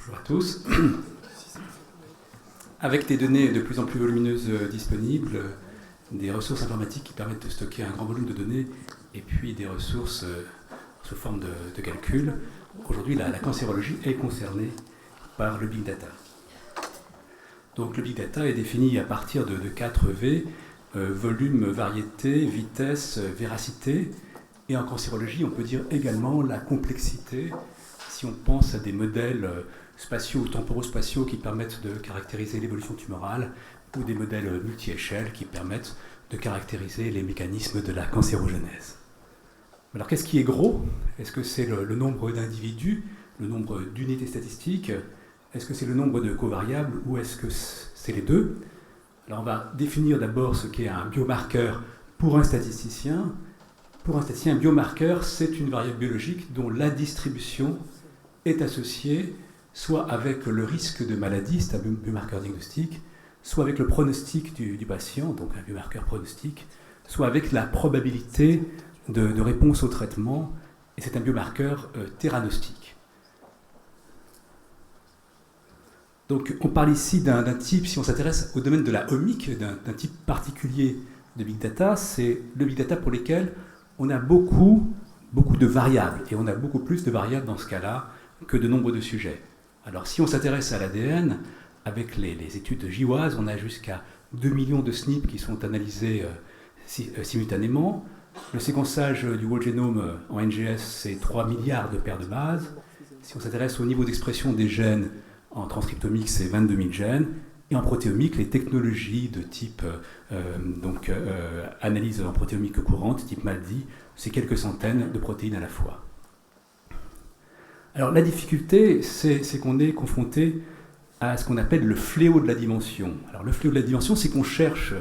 Bonjour à tous. Avec des données de plus en plus volumineuses disponibles, des ressources informatiques qui permettent de stocker un grand volume de données, et puis des ressources sous forme de calcul, aujourd'hui la cancérologie est concernée par le big data. Donc le big data est défini à partir de 4 V, volume, variété, vitesse, véracité, et en cancérologie on peut dire également la complexité, si on pense à des modèles spatiaux ou temporaux-spatiaux qui permettent de caractériser l'évolution tumorale, ou des modèles multi-échelles qui permettent de caractériser les mécanismes de la cancérogenèse. Alors qu'est-ce qui est gros? Est-ce que c'est le nombre d'individus, le nombre d'unités statistiques? Est-ce que c'est le nombre de covariables ou est-ce que c'est les deux? Alors on va définir d'abord ce qu'est un biomarqueur pour un statisticien. Pour un statisticien, un biomarqueur, c'est une variable biologique dont la distribution est associée soit avec le risque de maladie, c'est un biomarqueur diagnostique, soit avec le pronostic du patient, donc un biomarqueur pronostic, soit avec la probabilité de réponse au traitement, et c'est un biomarqueur théranostique. Donc on parle ici d'un type, si on s'intéresse au domaine de la omique, d'un type particulier de big data, c'est le big data pour lesquels on a beaucoup de variables, et on a beaucoup plus de variables dans ce cas-là que de nombre de sujets. Alors si on s'intéresse à l'ADN, avec les études GWAS, on a jusqu'à 2 millions de SNP qui sont analysés simultanément. Le séquençage du whole genome en NGS, c'est 3 milliards de paires de bases. Si on s'intéresse au niveau d'expression des gènes en transcriptomique, c'est 22 000 gènes. Et en protéomique, les technologies de type analyse en protéomique courante, type MALDI, c'est quelques centaines de protéines à la fois. Alors la difficulté, c'est qu'on est confronté à ce qu'on appelle le fléau de la dimension. Alors le fléau de la dimension, c'est qu'on cherche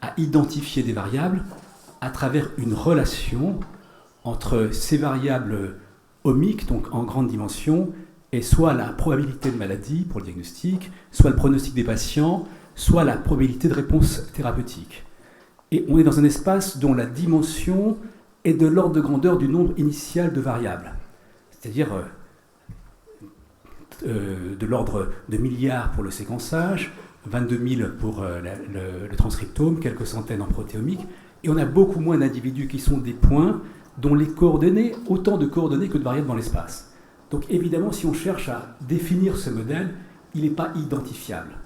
à identifier des variables à travers une relation entre ces variables omiques, donc en grande dimension, et soit la probabilité de maladie pour le diagnostic, soit le pronostic des patients, soit la probabilité de réponse thérapeutique. Et on est dans un espace dont la dimension est de l'ordre de grandeur du nombre initial de variables, c'est-à-dire de l'ordre de milliards pour le séquençage, 22 000 pour le transcriptome, quelques centaines en protéomique, et on a beaucoup moins d'individus qui sont des points dont les coordonnées, autant de coordonnées que de variables dans l'espace. Donc évidemment, si on cherche à définir ce modèle, il n'est pas identifiable,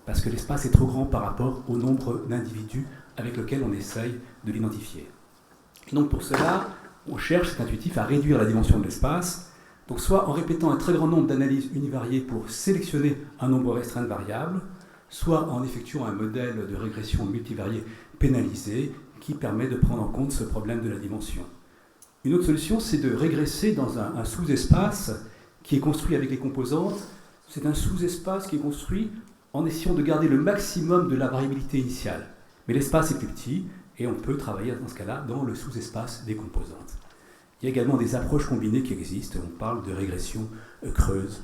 parce que l'espace est trop grand par rapport au nombre d'individus avec lequel on essaye de l'identifier. Et donc pour cela, on cherche, c'est intuitif, à réduire la dimension de l'espace, donc soit en répétant un très grand nombre d'analyses univariées pour sélectionner un nombre restreint de variables, soit en effectuant un modèle de régression multivariée pénalisé qui permet de prendre en compte ce problème de la dimension. Une autre solution, c'est de régresser dans un sous-espace qui est construit avec les composantes. C'est un sous-espace qui est construit en essayant de garder le maximum de la variabilité initiale. Mais l'espace est plus petit et on peut travailler dans ce cas-là dans le sous-espace des composantes. Il y a également des approches combinées qui existent. On parle de régression creuse.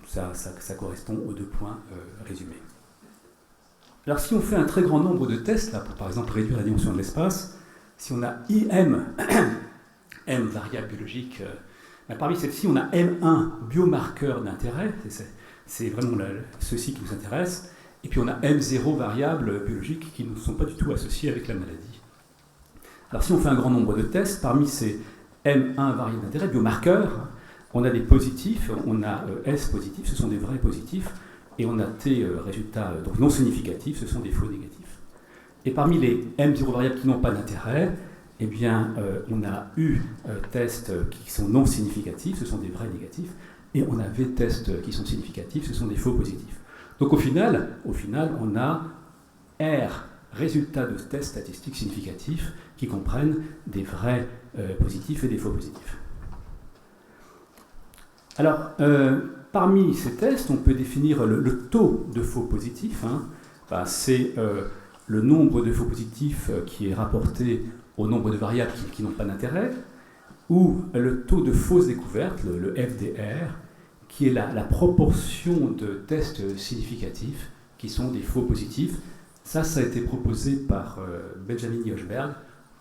Ça correspond aux 2 points résumés. Alors si on fait un très grand nombre de tests, là, pour par exemple réduire la dimension de l'espace, si on a IM, M variable biologique, parmi celles-ci on a M1 biomarqueur d'intérêt, c'est vraiment ceci qui nous intéresse, et puis on a M0 variables biologiques qui ne sont pas du tout associées avec la maladie. Alors si on fait un grand nombre de tests, parmi ces M1 variables d'intérêt, biomarqueurs, on a des positifs, on a S positifs, ce sont des vrais positifs, et on a T résultats donc non significatifs, ce sont des faux négatifs. Et parmi les M0 variables qui n'ont pas d'intérêt, eh bien, on a U tests qui sont non significatifs, ce sont des vrais négatifs, et on a V tests qui sont significatifs, ce sont des faux positifs. Donc au final, on a R résultats de tests statistiques significatifs qui comprennent des vrais positifs et des faux positifs. Alors, parmi ces tests, on peut définir le taux de faux positifs. C'est le nombre de faux positifs qui est rapporté au nombre de variables qui n'ont pas d'intérêt, ou le taux de fausses découvertes, le FDR, qui est la proportion de tests significatifs qui sont des faux positifs. Ça a été proposé par Benjamin Yoshberg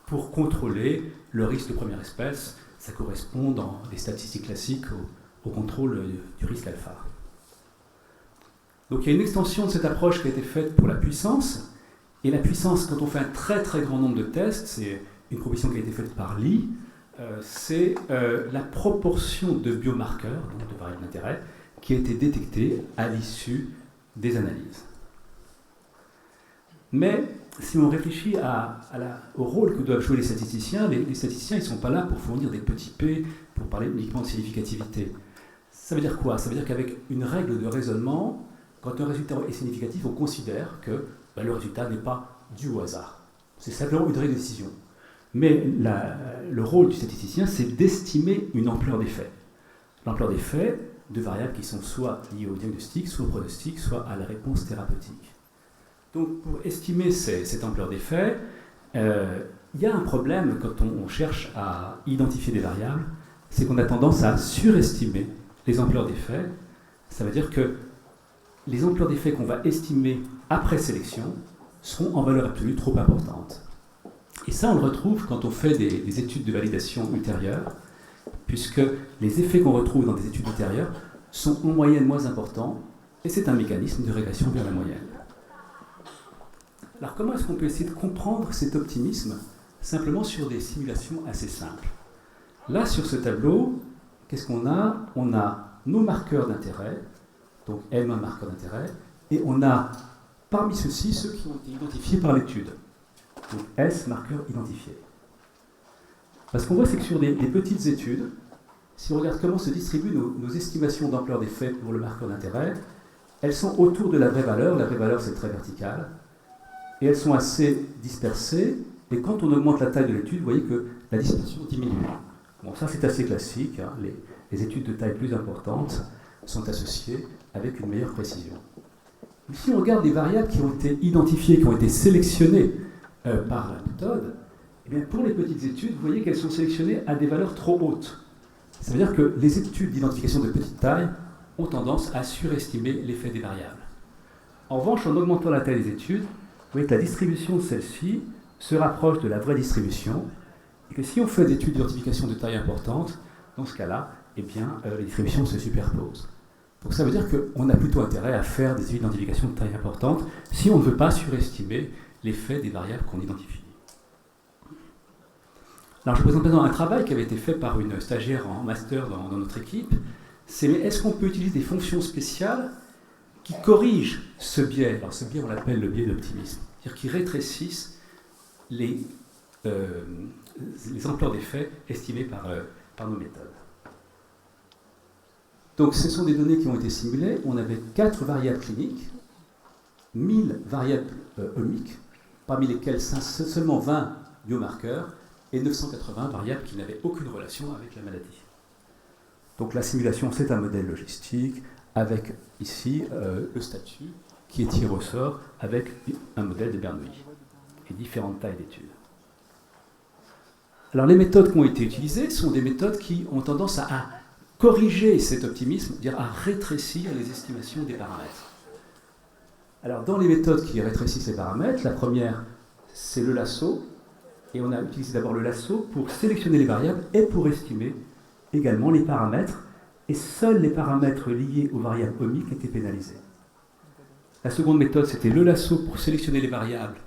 pour contrôler le risque de première espèce. Ça correspond dans les statistiques classiques au contrôle du risque alpha. Donc il y a une extension de cette approche qui a été faite pour la puissance. Et la puissance, quand on fait un très très grand nombre de tests, c'est une proposition qui a été faite par Lee, c'est la proportion de biomarqueurs, donc de variables d'intérêt, qui a été détectée à l'issue des analyses. Mais si on réfléchit au rôle que doivent jouer les statisticiens ils ne sont pas là pour fournir des petits P, pour parler uniquement de significativité. Ça veut dire quoi? Ça veut dire qu'avec une règle de raisonnement, quand un résultat est significatif, on considère que le résultat n'est pas dû au hasard. C'est simplement une règle de décision. Mais le rôle du statisticien, c'est d'estimer une ampleur d'effet. L'ampleur d'effet de variables qui sont soit liées au diagnostic, soit au pronostic, soit à la réponse thérapeutique. Donc pour estimer cette ampleur d'effet, il y a un problème quand on cherche à identifier des variables, c'est qu'on a tendance à surestimer les ampleurs d'effet. Ça veut dire que les ampleurs d'effet qu'on va estimer après sélection seront en valeur absolue trop importantes. Et ça, on le retrouve quand on fait des études de validation ultérieures, puisque les effets qu'on retrouve dans des études ultérieures sont en moyenne moins importants, et c'est un mécanisme de régression vers la moyenne. Alors comment est-ce qu'on peut essayer de comprendre cet optimisme simplement sur des simulations assez simples? Là, sur ce tableau, qu'est-ce qu'on a? On a nos marqueurs d'intérêt, donc M1 marqueur d'intérêt, et on a parmi ceux-ci ceux qui ont été identifiés par l'étude. Donc S marqueur identifié. Parce qu'on voit, c'est que sur des petites études, si on regarde comment se distribuent nos estimations d'ampleur d'effet pour le marqueur d'intérêt, elles sont autour de la vraie valeur. La vraie valeur, c'est très vertical. Et elles sont assez dispersées. Et quand on augmente la taille de l'étude, vous voyez que la dispersion diminue. Bon, ça, c'est assez classique. Hein. Les études de taille plus importante sont associées avec une meilleure précision. Mais si on regarde des variables qui ont été identifiées, qui ont été sélectionnées par la méthode, eh bien pour les petites études, vous voyez qu'elles sont sélectionnées à des valeurs trop hautes. Ça veut dire que les études d'identification de petite taille ont tendance à surestimer l'effet des variables. En revanche, en augmentant la taille des études, vous voyez que la distribution de celle-ci se rapproche de la vraie distribution, et que si on fait des études d'identification de taille importante, dans ce cas-là, eh bien, les distributions se superposent. Donc ça veut dire qu'on a plutôt intérêt à faire des études d'identification de taille importante si on ne veut pas surestimer l'effet des variables qu'on identifie. Alors je présente maintenant un travail qui avait été fait par une stagiaire en master dans notre équipe. C'est est-ce qu'on peut utiliser des fonctions spéciales qui corrigent ce biais? Alors ce biais, on l'appelle le biais d'optimisme, c'est-à-dire qui rétrécissent les ampleurs d'effet estimées par nos méthodes. Donc ce sont des données qui ont été simulées. On avait 4 variables cliniques, 1000 variables omiques, parmi lesquelles seulement 20 biomarqueurs, et 980 variables qui n'avaient aucune relation avec la maladie. Donc la simulation, c'est un modèle logistique, avec ici le statut qui est tiré au sort avec un modèle de Bernoulli et différentes tailles d'études. Alors les méthodes qui ont été utilisées sont des méthodes qui ont tendance à corriger cet optimisme, c'est-à-dire à rétrécir les estimations des paramètres. Alors dans les méthodes qui rétrécissent les paramètres, la première, c'est le lasso, et on a utilisé d'abord le lasso pour sélectionner les variables et pour estimer également les paramètres, et seuls les paramètres liés aux variables omiques étaient pénalisés. La seconde méthode, c'était le lasso pour sélectionner les variables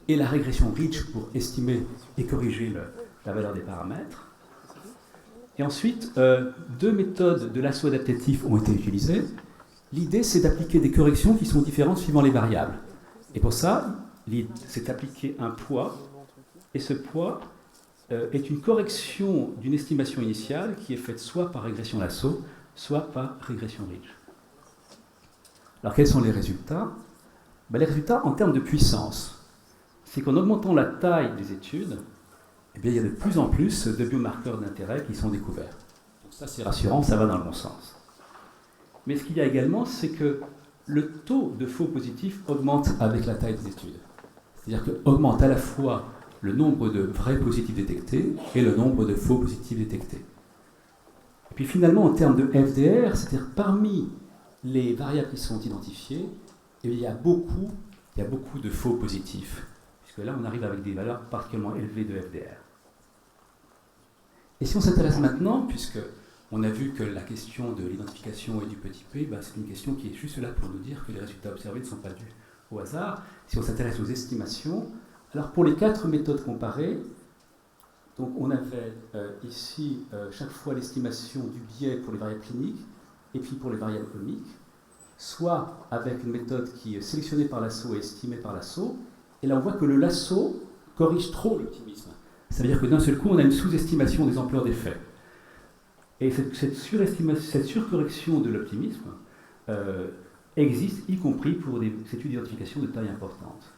et la régression Ridge pour estimer et corriger la valeur des paramètres. Et ensuite, 2 méthodes de lasso adaptatif ont été utilisées. L'idée, c'est d'appliquer des corrections qui sont différentes suivant les variables. Et pour ça, c'est d'appliquer un poids, et ce poids est une correction d'une estimation initiale qui est faite soit par régression lasso, soit par régression Ridge. Alors quels sont les résultats? Les résultats en termes de puissance, c'est qu'en augmentant la taille des études, eh bien, il y a de plus en plus de biomarqueurs d'intérêt qui sont découverts. Donc ça, c'est rassurant, ça va dans le bon sens. Mais ce qu'il y a également, c'est que le taux de faux positifs augmente avec la taille des études. C'est-à-dire qu'augmente à la fois le nombre de vrais positifs détectés et le nombre de faux positifs détectés. Et puis finalement, en termes de FDR, c'est-à-dire parmi les variables qui sont identifiées, eh bien, il y a beaucoup de faux positifs. Puisque là, on arrive avec des valeurs particulièrement élevées de FDR. Et si on s'intéresse maintenant, puisqu'on On a vu que la question de l'identification et du petit p, c'est une question qui est juste là pour nous dire que les résultats observés ne sont pas dus au hasard. Si on s'intéresse aux estimations, alors pour les 4 méthodes comparées, donc on avait ici chaque fois l'estimation du biais pour les variables cliniques et puis pour les variables omiques, soit avec une méthode qui est sélectionnée par lasso et estimée par lasso, et là on voit que le lasso corrige trop l'optimisme. Ça veut dire que d'un seul coup on a une sous-estimation des ampleurs d'effet. Et cette surcorrection de l'optimisme existe y compris pour des études d'identification de taille importante.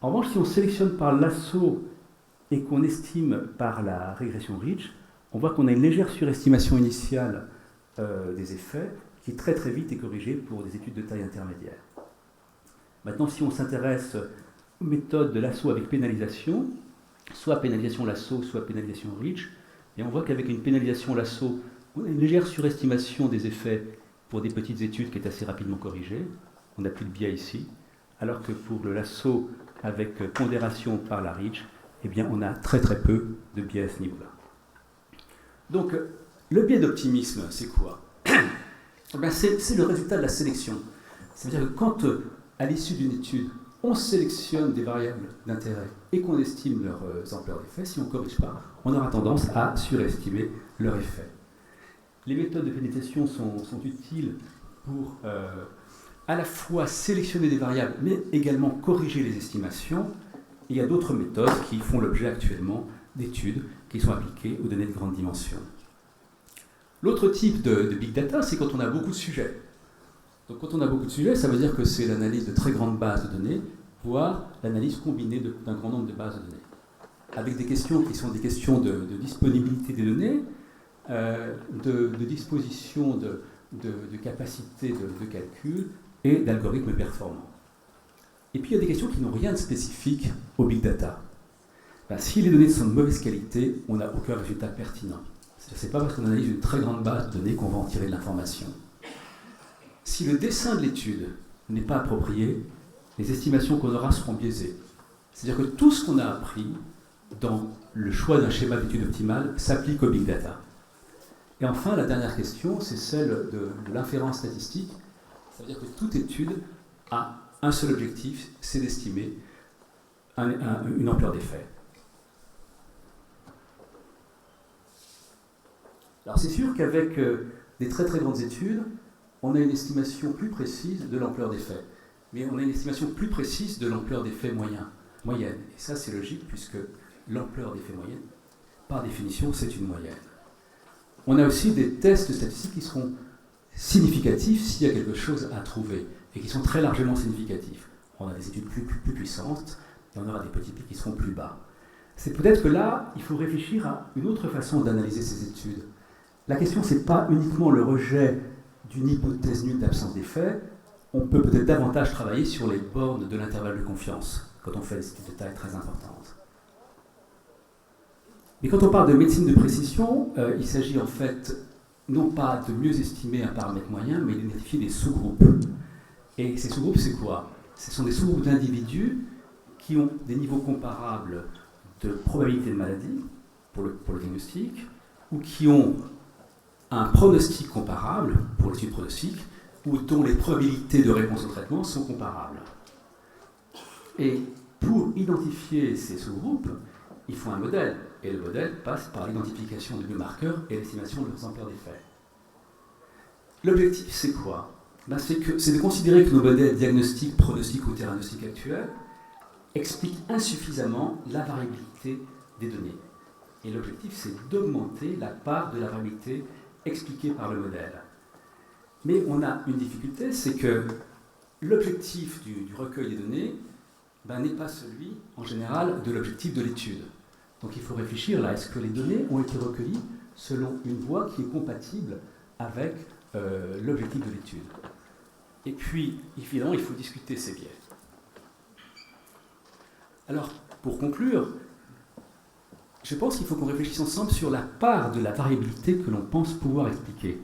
En revanche, si on sélectionne par lasso et qu'on estime par la régression Ridge, on voit qu'on a une légère surestimation initiale des effets qui très très vite est corrigée pour des études de taille intermédiaire. Maintenant, si on s'intéresse aux méthodes de lasso avec pénalisation, soit pénalisation lasso, soit pénalisation Ridge, et on voit qu'avec une pénalisation lasso, on a une légère surestimation des effets pour des petites études qui est assez rapidement corrigée. On n'a plus de biais ici. Alors que pour le lasso avec pondération par la Ridge, eh bien, on a très très peu de biais à ce niveau-là. Donc, le biais d'optimisme, c'est quoi? C'est le résultat de la sélection. C'est-à-dire que quand, à l'issue d'une étude, on sélectionne des variables d'intérêt et qu'on estime leurs ampleurs d'effet, si on ne corrige pas, on aura tendance à surestimer leur effet. Les méthodes de pénétration sont utiles pour à la fois sélectionner des variables, mais également corriger les estimations. Et il y a d'autres méthodes qui font l'objet actuellement d'études qui sont appliquées aux données de grande dimension. L'autre type de big data, c'est quand on a beaucoup de sujets. Donc quand on a beaucoup de sujets, ça veut dire que c'est l'analyse de très grandes bases de données, voire l'analyse combinée d'un grand nombre de bases de données. Avec des questions qui sont des questions de disponibilité des données, de disposition de capacité de calcul et d'algorithmes performants. Et puis il y a des questions qui n'ont rien de spécifique au big data. Si les données sont de mauvaise qualité, on n'a aucun résultat pertinent. Ce n'est pas parce qu'on analyse une très grande base de données qu'on va en tirer de l'information. Si le dessin de l'étude n'est pas approprié, les estimations qu'on aura seront biaisées. C'est-à-dire que tout ce qu'on a appris dans le choix d'un schéma d'étude optimale s'applique au big data. Et enfin, la dernière question, c'est celle de l'inférence statistique. Ça veut dire que toute étude a un seul objectif, c'est d'estimer une ampleur d'effet. Alors c'est sûr qu'avec des très très grandes études, on a une estimation plus précise de l'ampleur d'effet. Mais on a une estimation plus précise de l'ampleur d'effet moyenne. Et ça c'est logique puisque l'ampleur d'effet moyenne, par définition, c'est une moyenne. On a aussi des tests statistiques qui seront significatifs s'il y a quelque chose à trouver et qui sont très largement significatifs. On a des études plus puissantes et on aura des petits pics qui seront plus bas. C'est peut-être que là, il faut réfléchir à une autre façon d'analyser ces études. La question, ce n'est pas uniquement le rejet d'une hypothèse nulle d'absence d'effet. On peut peut-être davantage travailler sur les bornes de l'intervalle de confiance quand on fait des études de taille très importantes. Mais quand on parle de médecine de précision, il s'agit en fait non pas de mieux estimer un paramètre moyen, mais d'identifier des sous-groupes. Et ces sous-groupes, c'est quoi? Ce sont des sous-groupes d'individus qui ont des niveaux comparables de probabilité de maladie pour le diagnostic, ou qui ont un pronostic comparable pour l'étude pronostique, ou dont les probabilités de réponse au traitement sont comparables. Et pour identifier ces sous-groupes, il faut un modèle. Et le modèle passe par l'identification de biomarqueurs et l'estimation de leurs ampleurs d'effet. L'objectif, c'est quoi? C'est de considérer que nos modèles diagnostiques, pronostiques ou théranostiques actuels expliquent insuffisamment la variabilité des données. Et l'objectif, c'est d'augmenter la part de la variabilité expliquée par le modèle. Mais on a une difficulté, c'est que l'objectif du recueil des données n'est pas celui, en général, de l'objectif de l'étude. Donc il faut réfléchir là, est-ce que les données ont été recueillies selon une voie qui est compatible avec l'objectif de l'étude? Et puis, évidemment, il faut discuter ces biais. Alors, pour conclure, je pense qu'il faut qu'on réfléchisse ensemble sur la part de la variabilité que l'on pense pouvoir expliquer.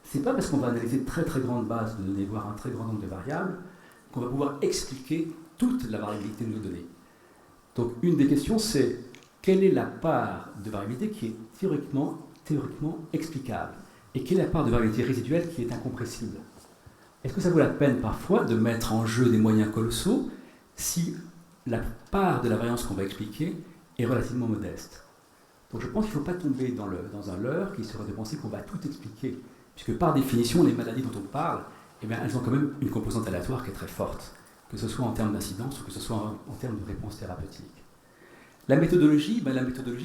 Ce n'est pas parce qu'on va analyser de très très grandes bases de données, voire un très grand nombre de variables, qu'on va pouvoir expliquer toute la variabilité de nos données. Donc une des questions, c'est quelle est la part de variabilité qui est théoriquement théoriquement explicable. Et quelle est la part de variabilité résiduelle qui est incompressible? Est-ce que ça vaut la peine parfois de mettre en jeu des moyens colossaux si la part de la variance qu'on va expliquer est relativement modeste? Donc je pense qu'il ne faut pas tomber dans un leurre qui serait de penser qu'on va tout expliquer, puisque par définition, les maladies dont on parle, eh bien, elles ont quand même une composante aléatoire qui est très forte, que ce soit en termes d'incidence ou que ce soit en termes de réponse thérapeutique. La méthodologie,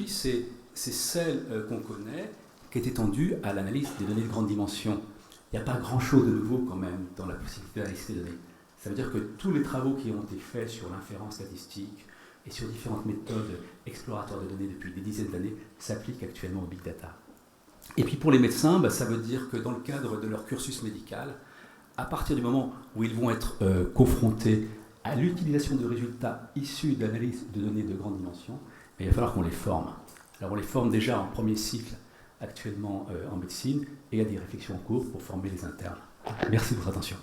c'est celle qu'on connaît, qui est étendue à l'analyse des données de grande dimension. Il n'y a pas grand-chose de nouveau quand même dans la possibilité d'analyser des données. Ça veut dire que tous les travaux qui ont été faits sur l'inférence statistique et sur différentes méthodes exploratoires de données depuis des dizaines d'années s'appliquent actuellement au big data. Et puis pour les médecins, ça veut dire que dans le cadre de leur cursus médical, à partir du moment où ils vont être confrontés à l'utilisation de résultats issus d'analyse de données de grande dimension, il va falloir qu'on les forme. Alors on les forme déjà en premier cycle actuellement en médecine, et il y a des réflexions en cours pour former les internes. Merci de votre attention.